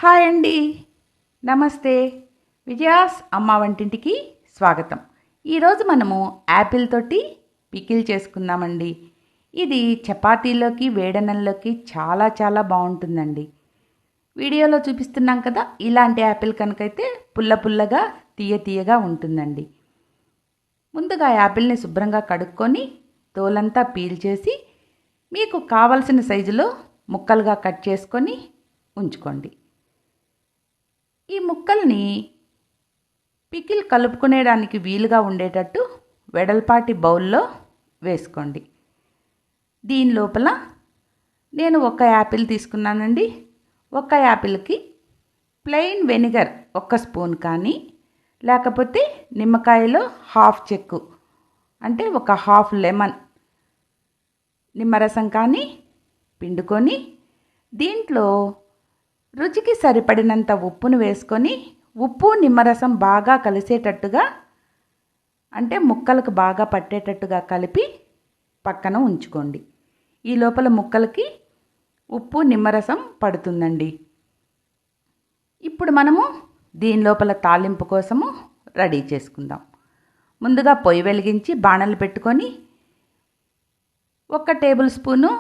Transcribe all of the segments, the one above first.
Hi అండి, నమస్తే. విజయాస్ అమ్మ వంటింటికి స్వాగతం. ఈరోజు మనము యాపిల్ తోటి పికిల్ చేసుకుందామండి. ఇది చపాతీలోకి వేడన్నంలోకి చాలా చాలా బాగుంటుందండి. వీడియోలో చూపిస్తున్నాం కదా, ఇలాంటి యాపిల్ కనుకైతే పుల్ల పుల్లగా తీయగా ఉంటుందండి. ముందుగా యాపిల్ని శుభ్రంగా కడుక్కొని తోలంతా పీల్ చేసి మీకు కావలసిన సైజులో ముక్కలుగా కట్ చేసుకొని ఉంచుకోండి. ఈ ముక్కల్ని పికిల్ కలుపుకునేడానికి వీలుగా ఉండేటట్టు వెడల్పాటి బౌల్లో వేసుకోండి. దీని లోపల నేను ఒక యాపిల్ తీసుకున్నానండి. ఒక యాపిల్కి ప్లెయిన్ వెనిగర్ 1 స్పూన్ కానీ, లేకపోతే నిమ్మకాయలో హాఫ్ చెక్కు అంటే ఒక హాఫ్ లెమన్ నిమ్మరసం కానీ పిండుకొని దీంట్లో రుచికి సరిపడినంత ఉప్పును వేసుకొని ఉప్పు నిమ్మరసం బాగా కలిసేటట్టుగా అంటే ముక్కలకు బాగా పట్టేటట్టుగా కలిపి పక్కన ఉంచుకోండి. ఈ లోపల ముక్కలకి ఉప్పు నిమ్మరసం పడుతుందండి. ఇప్పుడు మనము దీని లోపల తాలింపు కోసము రెడీ చేసుకుందాం. ముందుగా పొయ్యి వెలిగించి బాణలు పెట్టుకొని 1 టేబుల్ స్పూను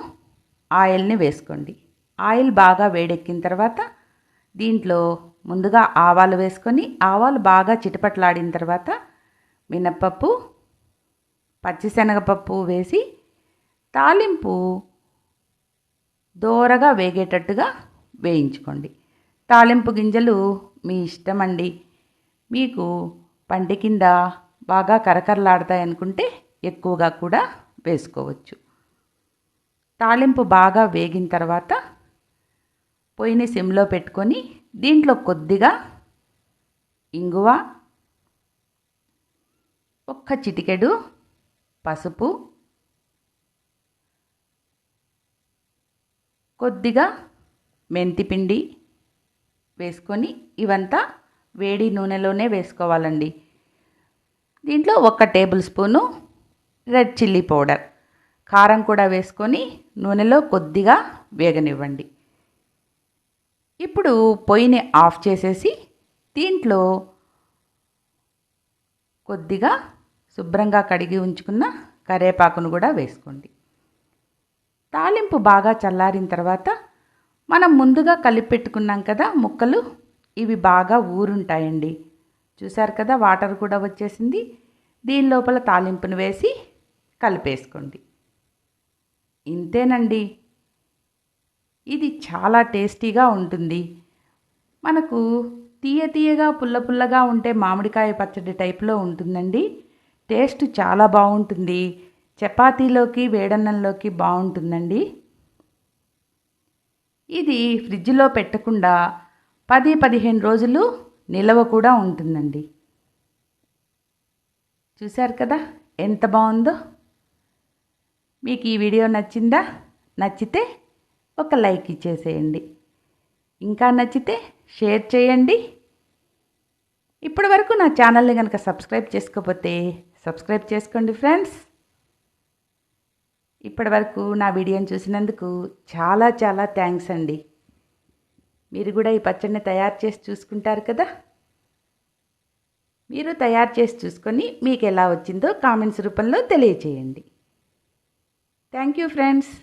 ఆయిల్ని వేసుకోండి. ఆయిల్ బాగా వేడెక్కిన తర్వాత దీంట్లో ముందుగా ఆవాలు వేసుకొని ఆవాలు బాగా చిటపట్లాడిన తర్వాత మినప్పప్పు, పచ్చిశనగపప్పు వేసి తాలింపు దోరగా వేగేటట్టుగా వేయించుకోండి. తాలింపు గింజలు మీ ఇష్టం అండి. మీకు పంటి కింద బాగా కరకరలాడతాయి అనుకుంటే ఎక్కువగా కూడా వేసుకోవచ్చు. తాలింపు బాగా వేగిన తర్వాత పొయ్యిని సిమ్లో పెట్టుకొని దీంట్లో కొద్దిగా ఇంగువ, 1 చిటికెడు పసుపు, కొద్దిగా మెంతిపిండి వేసుకొని ఇవంతా వేడి నూనెలోనే వేసుకోవాలండి. దీంట్లో 1 table spoon red chilli powder, కారం కూడా వేసుకొని నూనెలో కొద్దిగా వేగనివ్వండి. ఇప్పుడు పొయ్యిని ఆఫ్ చేసేసి దీంట్లో కొద్దిగా శుభ్రంగా కడిగి ఉంచుకున్న కరివేపాకును కూడా వేసుకోండి. తాలింపు బాగా చల్లారిన తర్వాత మనం ముందుగా కలిపి పెట్టుకున్నాం కదా ముక్కలు, ఇవి బాగా ఊరుంటాయండి. చూసారు కదా, వాటర్ కూడా వచ్చేసింది. దీని లోపల తాలింపును వేసి కలిపేసుకోండి. ఇంతేనండి. ఇది చాలా టేస్టీగా ఉంటుంది. మనకు తీయగా పుల్లగా ఉంటే మామిడికాయ పచ్చడి టైప్లో ఉంటుందండి. టేస్ట్ చాలా బాగుంటుంది. చపాతీలోకి వేడన్నంలోకి బాగుంటుందండి. ఇది ఫ్రిడ్జ్లో పెట్టకుండా 10-15 రోజులు నిలవ కూడా ఉంటుందండి. చూశారు కదా ఎంత బాగుందో. మీకు ఈ వీడియో నచ్చిందా? నచ్చితే ఒక లైక్ ఇచ్చేసేయండి. ఇంకా నచ్చితే షేర్ చేయండి. ఇప్పటి వరకు నా ఛానల్ని కనుక సబ్స్క్రైబ్ చేసుకోకపోతే సబ్స్క్రైబ్ చేసుకోండి ఫ్రెండ్స్. ఇప్పటి వరకు నా వీడియోని చూసినందుకు చాలా చాలా థ్యాంక్స్ అండి. మీరు కూడా ఈ పచ్చడిని తయారు చేసి చూసుకుంటారు కదా. మీరు తయారు చేసి చూసుకొని మీకు ఎలా వచ్చిందో కామెంట్స్ రూపంలో తెలియచేయండి. Thank you friends.